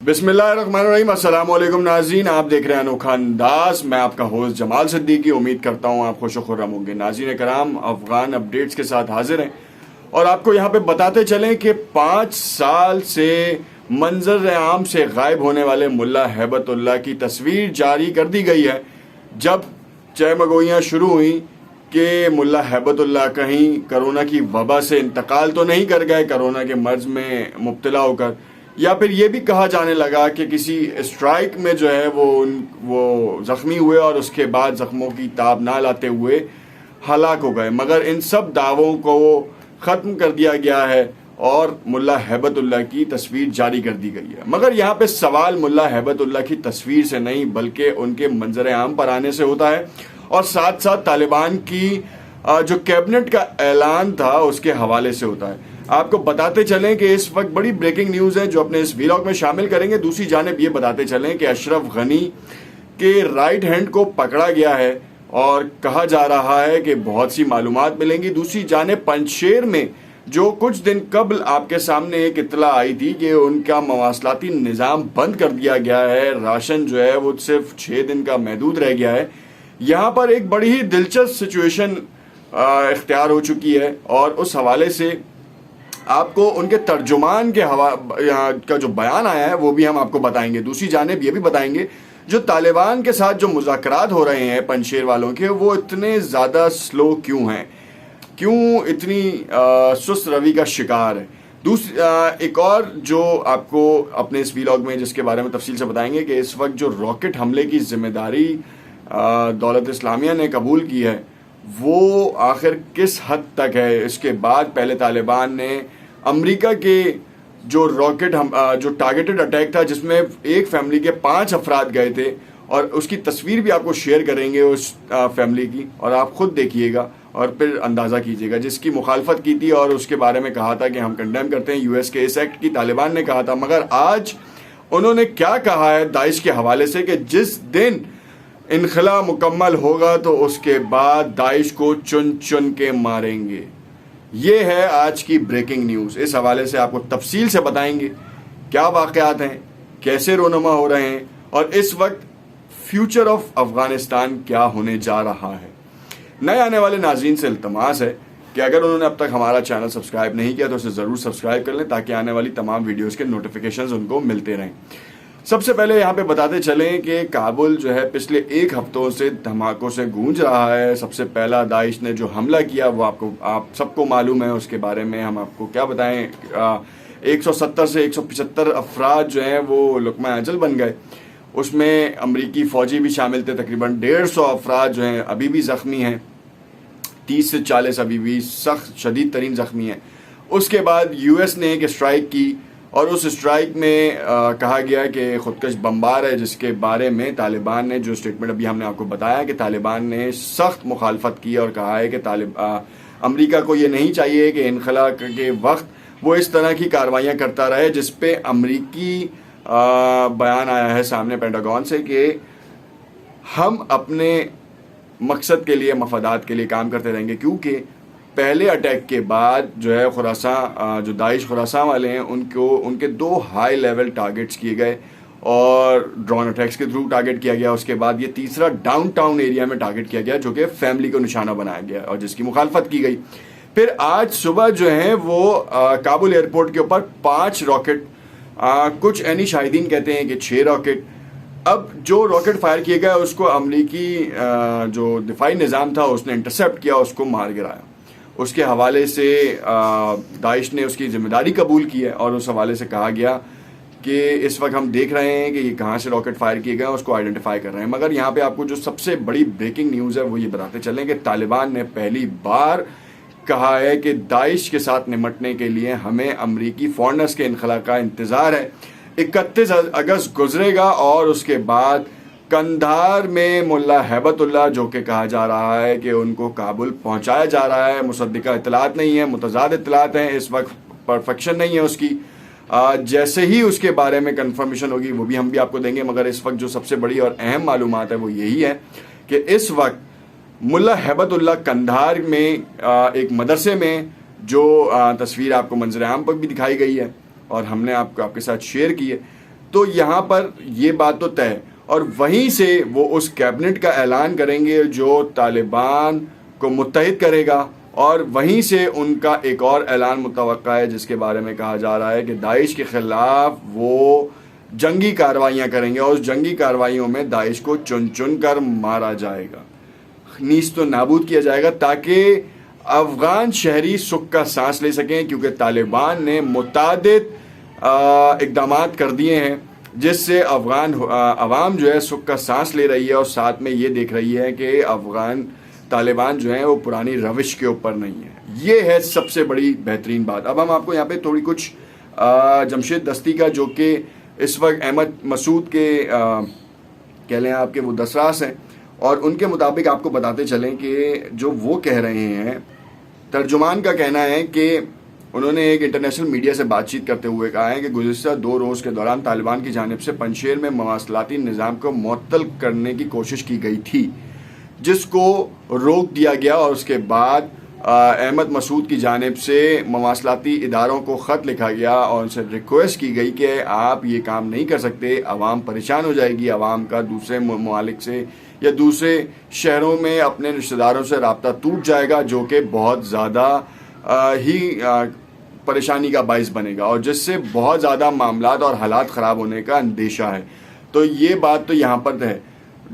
बिस्मिल्लाहिर्रहमानिर्रहीम। अस्सलाम वालेकुम नाज़रीन, आप देख रहे हैं अनोखा अंदाज। मैं आपका होस्ट जमाल सिद्दीकी। उम्मीद करता हूँ आप खुश व खुर्रम होंगे। नाज़रीन कराम, अफगान अपडेट्स के साथ हाजिर हैं और आपको यहाँ पे बताते चलें कि 5 साल से मंजर आम से गायब होने वाले मुल्ला हैबतुल्लाह की तस्वीर जारी कर दी गई है। जब चहमगोइयाँ शुरू हुई कि मुल्ला हैबतुल्लाह कहीं कोरोना की वबा से इंतकाल तो नहीं कर गए, कोरोना के मर्ज में मुब्तला होकर, या फिर ये भी कहा जाने लगा कि किसी स्ट्राइक में जो है वो ज़ख्मी हुए और उसके बाद ज़ख्मों की ताब ना लाते हुए हलाक हो गए। मगर इन सब दावों को ख़त्म कर दिया गया है और मुल्ला हैबतुल्लाह की तस्वीर जारी कर दी गई है। मगर यहाँ पे सवाल मुल्ला हैबतुल्लाह की तस्वीर से नहीं बल्कि उनके मंजर आम पर आने से होता है और साथ साथ तालिबान की जो कैबिनेट का ऐलान था उसके हवाले से होता है। आपको बताते चलें कि इस वक्त बड़ी ब्रेकिंग न्यूज़ है जो अपने इस व्लॉग में शामिल करेंगे। दूसरी जानिब ये बताते चलें कि अशरफ गनी के राइट हैंड को पकड़ा गया है और कहा जा रहा है कि बहुत सी मालूमात मिलेंगी। दूसरी जानिब पंजशेर में जो कुछ दिन कबल आपके सामने एक इत्तला आई थी कि उनका मवासलाती निज़ाम बंद कर दिया गया है, राशन जो है वो सिर्फ 6 दिन का महदूद रह गया है। यहाँ पर एक बड़ी ही दिलचस्प सिचुएशन इख्तियार हो चुकी है और उस हवाले से आपको उनके तर्जुमान के का जो बयान आया है वो भी हम आपको बताएंगे। दूसरी जानिब ये भी बताएंगे जो तालिबान के साथ जो मुज़ाकरात हो रहे हैं पंजशेर वालों के, वो इतने ज़्यादा स्लो क्यों हैं, क्यों इतनी सुस्त रवि का शिकार है। एक और जो आपको अपने इस व्लॉग में जिसके बारे में तफसील से बताएंगे कि इस वक्त जो रॉकेट हमले की जिम्मेदारी दौलत इस्लामिया ने कबूल की है वो आखिर किस हद तक है। इसके बाद पहले तालिबान ने अमेरिका के जो रॉकेट जो टारगेटेड अटैक था जिसमें एक फैमिली के 5 अफराद गए थे और उसकी तस्वीर भी आपको शेयर करेंगे उस फैमिली की, और आप खुद देखिएगा और फिर अंदाज़ा कीजिएगा, जिसकी मुखालफत की थी और उसके बारे में कहा था कि हम कंडेम करते हैं यूएस के इस एक्ट की। तालिबान ने कहा था, मगर आज उन्होंने क्या कहा है दाइश के हवाले से कि जिस दिन इनखला मुकम्मल होगा तो उसके बाद दाइश को चुन चुन के मारेंगे। ये है आज की ब्रेकिंग न्यूज़। इस हवाले से आपको तफसील से बताएंगे क्या वाक़यात हैं, कैसे रोनुमा हो रहे हैं और इस वक्त फ्यूचर ऑफ अफगानिस्तान क्या होने जा रहा है। नए आने वाले नाज़रीन से इल्तमास है कि अगर उन्होंने अब तक हमारा चैनल सब्सक्राइब नहीं किया तो उसे ज़रूर सब्सक्राइब कर लें ताकि आने वाली तमाम वीडियोज़ के नोटिफिकेशंस उनको मिलते रहें। सबसे पहले यहाँ पे बताते चलें कि काबुल जो है पिछले 1 हफ्तों से धमाकों से गूंज रहा है। सबसे पहला दाइश ने जो हमला किया वो आप सबको मालूम है, उसके बारे में हम आपको क्या बताएं। 170 से 175 अफराद जो हैं वो लुक़मा अजल बन गए। उसमें अमरीकी फ़ौजी भी शामिल थे। तकरीबन 150 अफराद जो हैं अभी भी ज़ख्मी हैं, 30 से 40 अभी भी सख्त शदीद तरीन ज़ख्मी हैं। उसके बाद यूएस ने एक स्ट्राइक की और उस स्ट्राइक में कहा गया कि खुदकश बमबार है, जिसके बारे में तालिबान ने जो स्टेटमेंट अभी हमने आपको बताया कि तालिबान ने सख्त मुखालफत की और कहा है कि अमेरिका को ये नहीं चाहिए कि इनखला के वक्त वो इस तरह की कार्रवाइयाँ करता रहे, जिस पे अमरीकी बयान आया है सामने पेंटागन से कि हम अपने मकसद के लिए, मफादात के लिए काम करते रहेंगे। क्योंकि पहले अटैक के बाद जो है खुरासान, जो दाइश खुरासान वाले हैं उनके 2 हाई लेवल टारगेट्स किए गए और ड्रोन अटैक्स के थ्रू टारगेट किया गया। उसके बाद ये तीसरा डाउनटाउन एरिया में टारगेट किया गया जो कि फैमिली को निशाना बनाया गया और जिसकी मुखालफत की गई। फिर आज सुबह जो है वो काबुल एयरपोर्ट के ऊपर 5 रॉकेट, कुछ ऐनी शाहिदीन कहते हैं कि 6 रॉकेट, अब जो रॉकेट फायर किए गए उसको अमरीकी जो दिफाई निज़ाम था उसने इंटरसेप्ट किया, उसको मार गिराया। उसके हवाले से दाइश ने उसकी जिम्मेदारी कबूल की है और उस हवाले से कहा गया कि इस वक्त हम देख रहे हैं कि ये कहाँ से रॉकेट फायर किए गए, उसको आइडेंटिफाई कर रहे हैं। मगर यहाँ पे आपको जो सबसे बड़ी ब्रेकिंग न्यूज़ है वो ये बताते चलें कि तालिबान ने पहली बार कहा है कि दाइश के साथ निमटने के लिए हमें अमरीकी फॉरनर्स के इनखला का इंतज़ार है। 31 अगस्त गुजरेगा और उसके बाद कंधार में मुल्ला हैबतुल्लाह, जो कि कहा जा रहा है कि उनको काबुल पहुंचाया जा रहा है, मुसद्दिका इतलात नहीं है, मुतज़ाद इतलात हैं, इस वक्त परफेक्शन नहीं है उसकी। जैसे ही उसके बारे में कंफर्मेशन होगी वो भी हम भी आपको देंगे। मगर इस वक्त जो सबसे बड़ी और अहम मालूमात है वो यही है कि इस वक्त मुल्ला हैबतुल्लाह कंधार में एक मदरसे में जो तस्वीर आपको मंजर आम पर भी दिखाई गई है और हमने आपके साथ शेयर की है, तो यहाँ पर ये बात तो तय, और वहीं से वो उस कैबिनेट का ऐलान करेंगे जो तालिबान को मुत्तहिद करेगा, और वहीं से उनका एक और ऐलान मुतवक्का है जिसके बारे में कहा जा रहा है कि दाइश के ख़िलाफ़ वो जंगी कार्रवाइयाँ करेंगे, और उस जंगी कार्रवाइयों में दाइश को चुन चुन कर मारा जाएगा, नीस्त तो नाबूद किया जाएगा, ताकि अफ़गान शहरी सुख का सांस ले सकें, क्योंकि तालिबान ने मुतादिद इक़दामात कर दिए हैं जिससे अफ़गान अवाम जो है सुख का सांस ले रही है, और साथ में ये देख रही है कि अफ़गान तालिबान जो है वो पुरानी रविश के ऊपर नहीं है। ये है सबसे बड़ी बेहतरीन बात। अब हम आपको यहाँ पे थोड़ी कुछ जमशेद दस्ती का, जो कि इस वक्त अहमद मसूद के कह लें आपके वो दसरास हैं, और उनके मुताबिक आपको बताते चलें कि जो वो कह रहे हैं, तर्जुमान का कहना है कि उन्होंने एक इंटरनेशनल मीडिया से बातचीत करते हुए कहा है कि गुज़िश्ता 2 रोज़ के दौरान तालिबान की जानिब से पंजशेर में मवासलाती निज़ाम को मुअत्तल करने की कोशिश की गई थी, जिसको रोक दिया गया, और उसके बाद अहमद मसूद की जानिब से मवासलाती इदारों को ख़त लिखा गया और उनसे रिक्वेस्ट की गई कि आप ये काम नहीं कर सकते, आवाम परेशान हो जाएगी, आवाम का दूसरे ममालिक से या दूसरे शहरों में अपने रिश्तेदारों से रब्ता टूट जाएगा, जो कि बहुत ज़्यादा ही परेशानी का बाइस बनेगा, और जिससे बहुत ज़्यादा मामलात और हालात ख़राब होने का अंदेशा है। तो ये बात तो यहाँ पर है।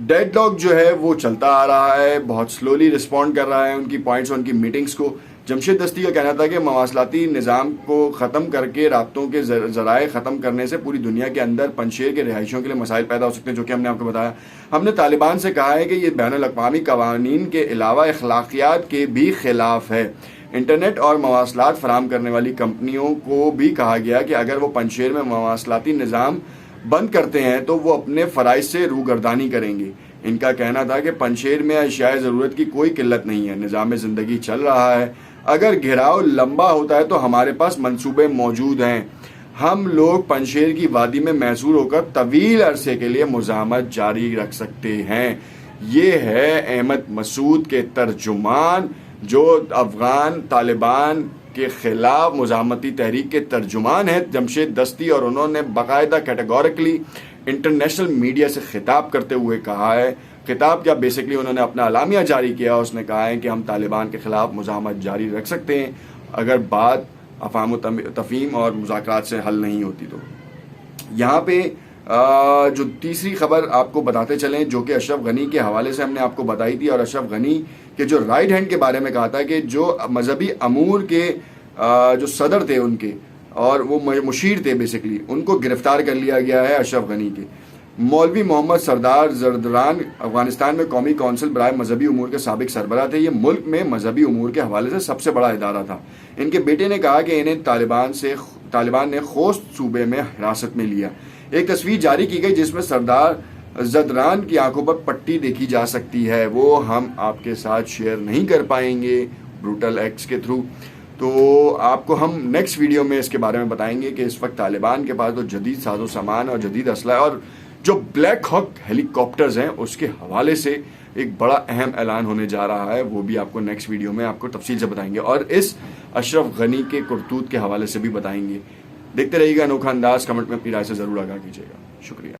डेडलॉक जो है वो चलता आ रहा है, बहुत स्लोली रिस्पॉन्ड कर रहा है उनकी पॉइंट्स, उनकी मीटिंग्स को। जमशेद दस्ती का कहना था कि मवासलाती निज़ाम को ख़त्म करके राब्तों के ज़राए ख़त्म करने से पूरी दुनिया के अंदर पंजशेर के रिहायशियों के लिए मसाइल पैदा हो सकते हैं, जो कि हमने आपको बताया। हमने तालिबान से कहा है कि ये बैनुल-अक़वामी क़वानीन के अलावा अखलाकियात के भी ख़िलाफ़ है। इंटरनेट और मवासलात फराहम करने वाली कंपनियों को भी कहा गया कि अगर वो पंजशेर में मवासलाती निज़ाम बंद करते हैं तो वो अपने फ़राइज़ से रूगर्दानी करेंगे। इनका कहना था कि पंजशेर में अशियाए ज़रूरत की कोई किल्लत नहीं है, निज़ाम ज़िंदगी चल रहा है, अगर घिराव लंबा होता है तो हमारे पास मंसूबे मौजूद हैं, हम लोग पंजशेर की वादी में महसूर होकर तवील अरसे के लिए मुज़ाहमत जारी रख सकते हैं। ये है अहमद मसूद के तर्जुमान, जो अफ़गान तालिबान के ख़िलाफ़ मुज़ाहमती तहरीक के तर्जुमान हैं, जमशेद दस्ती, और उन्होंने बाकायदा कैटेगोरिकली इंटरनेशनल मीडिया से खिताब करते हुए कहा है, खिताब क्या बेसिकली उन्होंने अपना अलामिया जारी किया, उसने कहा है कि हम तालिबान के ख़िलाफ़ मुज़ाहमत जारी रख सकते हैं अगर बात अफ़ाम तफ़हीम और मुज़ाकरात से हल नहीं होती। तो यहाँ पे जो तीसरी खबर आपको बताते चलें, जो कि अशरफ गनी के हवाले से हमने आपको बताई थी, और अशरफ गनी के जो राइट हैंड के बारे में कहा था कि जो मजहबी अमूर के जो सदर थे उनके, और वो मुशीर थे बेसिकली, उनको गिरफ्तार कर लिया गया है अशरफ गनी के। मौलवी मोहम्मद सरदार जरदरान अफगानिस्तान में कौमी कौंसिल बराए मजहबी उमूर के साबिक सरबराह थे। ये मुल्क में मजहबी उमूर के हवाले से सबसे बड़ा इदारा था। इनके बेटे ने कहा कि इन्हें तालिबान ने खोस्त सूबे में हिरासत में लिया। एक तस्वीर जारी की गई जिसमें सरदार जरदरान की आंखों पर पट्टी देखी जा सकती है, वो हम आपके साथ शेयर नहीं कर पाएंगे ब्रूटल एक्ट्स के थ्रू। तो आपको हम नेक्स्ट वीडियो में इसके बारे में बताएंगे कि इस वक्त तालिबान के पास तो जदीद साजो सामान और जदीद असला और जो ब्लैक हॉक हेलीकॉप्टर्स हैं उसके हवाले से एक बड़ा अहम ऐलान होने जा रहा है, वो भी आपको नेक्स्ट वीडियो में आपको तफसील से बताएंगे, और इस अशरफ गनी के करतूत के हवाले से भी बताएंगे। देखते रहिएगा अनोखा अंदाज। कमेंट में अपनी राय से ज़रूर आगाह कीजिएगा। शुक्रिया।